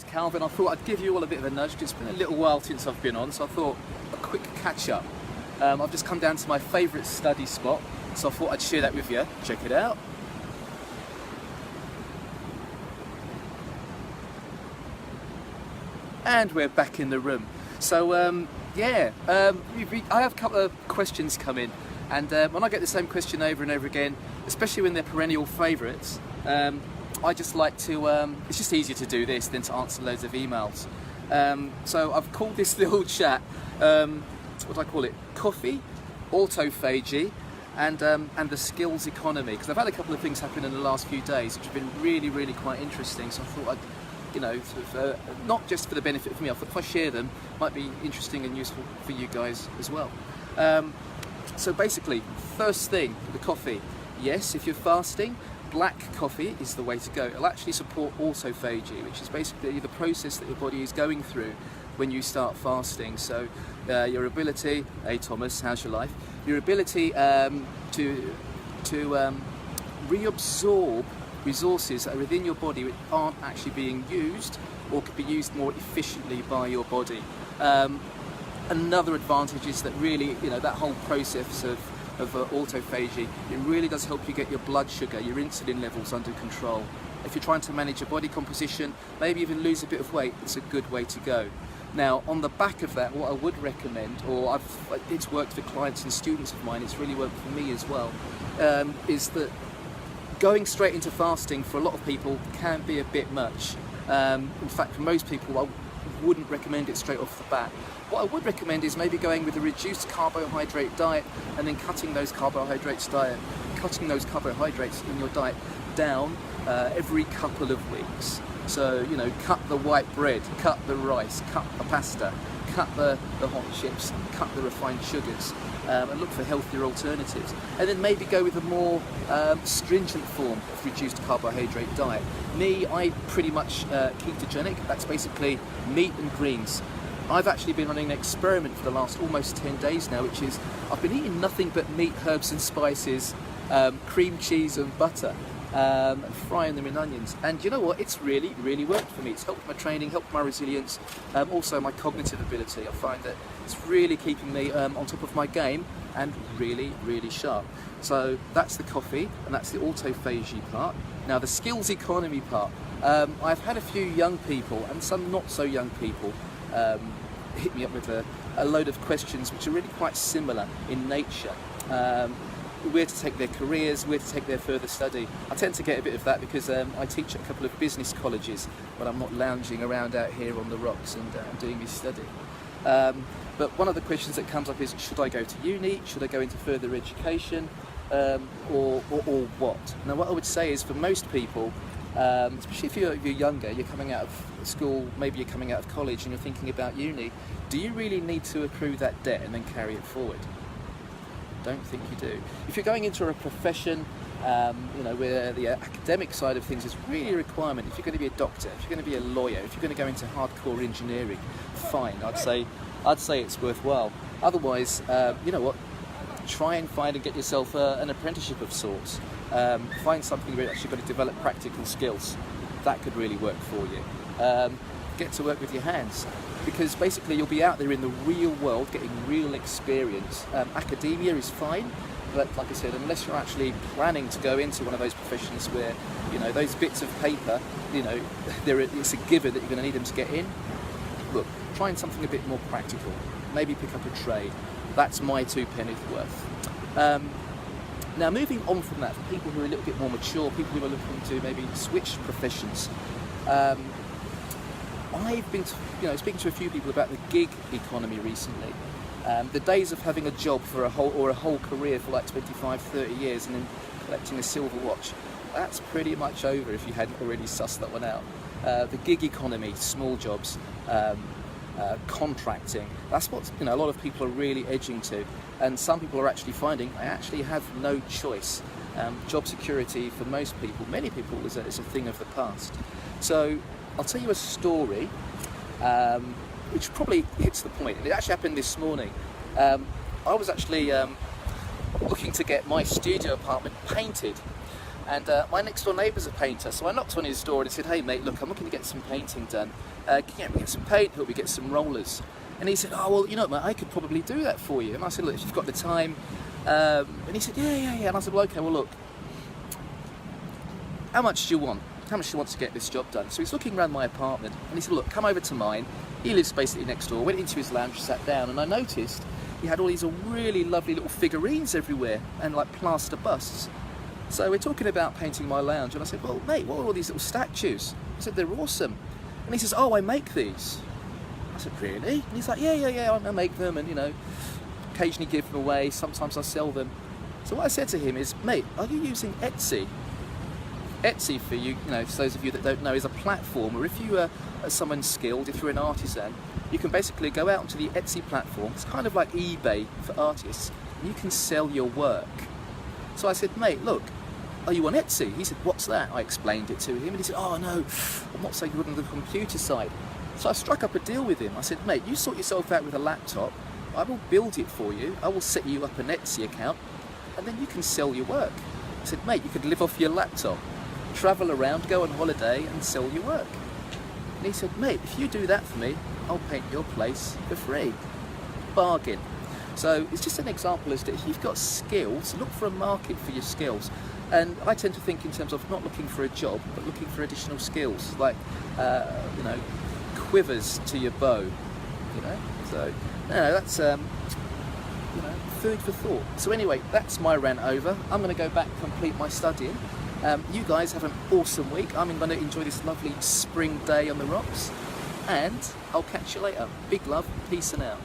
Calvin. I thought I'd give you all a bit of a nudge, because it's been a little while since I've been on, so I thought a quick catch up. I've just come down to my favourite study spot, so I thought I'd share that with you. Check it out. And we're back in the room. So I have a couple of questions come in, and when I get the same question over and over again, especially when they're perennial favourites, I just like to, it's just easier to do this than to answer loads of emails. So I've called this little chat, what do I call it? Coffee, autophagy, and the skills economy, because I've had a couple of things happen in the last few days which have been really, really quite interesting, so I thought I'd, not just for the benefit of me, I thought if I share them, it might be interesting and useful for you guys as well. So basically, first thing, the coffee. Yes, if you're fasting, black coffee is the way to go. It'll actually support autophagy, which is basically the process that your body is going through when you start fasting. So your ability, hey Thomas, how's your life? Your ability to reabsorb resources that are within your body which aren't actually being used or could be used more efficiently by your body. Another advantage is that really, that whole process of autophagy, it really does help you get your blood sugar, your insulin levels under control. If you're trying to manage your body composition, maybe even lose a bit of weight, it's a good way to go. Now, on the back of that, what I would recommend, or it's worked for clients and students of mine, it's really worked for me as well, is that going straight into fasting for a lot of people can be a bit much. In fact, for most people, I wouldn't recommend it straight off the bat. What I would recommend is maybe going with a reduced carbohydrate diet and then cutting those carbohydrates in your diet down every couple of weeks. So, cut the white bread, cut the rice, cut the pasta, cut the hot chips, cut the refined sugars, and look for healthier alternatives. And then maybe go with a more stringent form of reduced carbohydrate diet. Me, I pretty much ketogenic. That's basically meat and greens. I've actually been running an experiment for the last almost 10 days now, which is I've been eating nothing but meat, herbs and spices, cream cheese and butter, and frying them in onions. And you know what? It's really, really worked for me. It's helped my training, helped my resilience, also my cognitive ability. I find that it's really keeping me on top of my game and really, really sharp. So that's the coffee, and that's the autophagy part. Now the skills economy part. I've had a few young people and some not so young people hit me up with a load of questions which are really quite similar in nature. Where to take their careers, where to take their further study. I tend to get a bit of that because I teach at a couple of business colleges when I'm not lounging around out here on the rocks and doing my study. But one of the questions that comes up is, should I go to uni? Should I go into further education? Or what? Now what I would say is for most people, especially if you're younger, you're coming out of school, maybe you're coming out of college and you're thinking about uni, do you really need to accrue that debt and then carry it forward? Don't think you do. If you're going into a profession, where the academic side of things is really a requirement, if you're going to be a doctor, if you're going to be a lawyer, if you're going to go into hardcore engineering, fine, I'd say it's worthwhile. Otherwise, try and find and get yourself an apprenticeship of sorts. Find something where you're actually going to develop practical skills. That could really work for you. Get to work with your hands, because basically you'll be out there in the real world getting real experience. Academia is fine, but like I said, unless you're actually planning to go into one of those professions where, those bits of paper, it's a given that you're going to need them to get in, look, try something a bit more practical. Maybe pick up a trade. That's my 2 pennies worth. Now moving on from that, for people who are a little bit more mature, people who are looking to maybe switch professions, I've been speaking to a few people about the gig economy recently. The days of having a job for a whole career for like 25, 30 years and then collecting a silver watch, that's pretty much over if you hadn't already sussed that one out. The gig economy, small jobs, contracting, that's what a lot of people are really edging to, and some people are actually finding I actually have no choice. Job security for most people, many people, is a thing of the past. So I'll tell you a story which probably hits the point, and it actually happened this morning. I was actually looking to get my studio apartment painted, And my next door neighbour's a painter, so I knocked on his door and he said, hey mate, look, I'm looking to get some painting done. Can you help me get some paint, help me get some rollers? And he said, oh well, you know mate, I could probably do that for you. And I said, look, if you've got the time. And he said, yeah. And I said, well okay, well look, how much do you want? How much do you want to get this job done? So he's looking around my apartment and he said, look, come over to mine. He lives basically next door. Went into his lounge, sat down, and I noticed he had all these really lovely little figurines everywhere and like plaster busts. So we're talking about painting my lounge, and I said, well mate, what are all these little statues? He said, they're awesome. And he says, oh, I make these. I said, really? And he's like, yeah, I make them, and you know, occasionally give them away, sometimes I sell them. So what I said to him is, mate, are you using Etsy? Etsy, for you know, for those of you that don't know, is a platform where if you are someone skilled, if you're an artisan, you can basically go out onto the Etsy platform. It's kind of like eBay for artists, and you can sell your work. So I said, mate, look, are you on Etsy? He said, what's that? I explained it to him, and he said, oh no, I'm not so good on the computer side. So I struck up a deal with him. I said, mate, you sort yourself out with a laptop, I will build it for you, I will set you up an Etsy account, and then you can sell your work. I said, mate, you could live off your laptop, travel around, go on holiday and sell your work. And he said, mate, if you do that for me, I'll paint your place for free. Bargain. So it's just an example as to if you've got skills, look for a market for your skills. And I tend to think in terms of not looking for a job, but looking for additional skills, like, you know, quivers to your bow, you know. So, no, that's, you know, food for thought. So anyway, that's my rant over. I'm going to go back and complete my studying. You guys have an awesome week. I'm going to enjoy this lovely spring day on the rocks, and I'll catch you later. Big love, peace and out.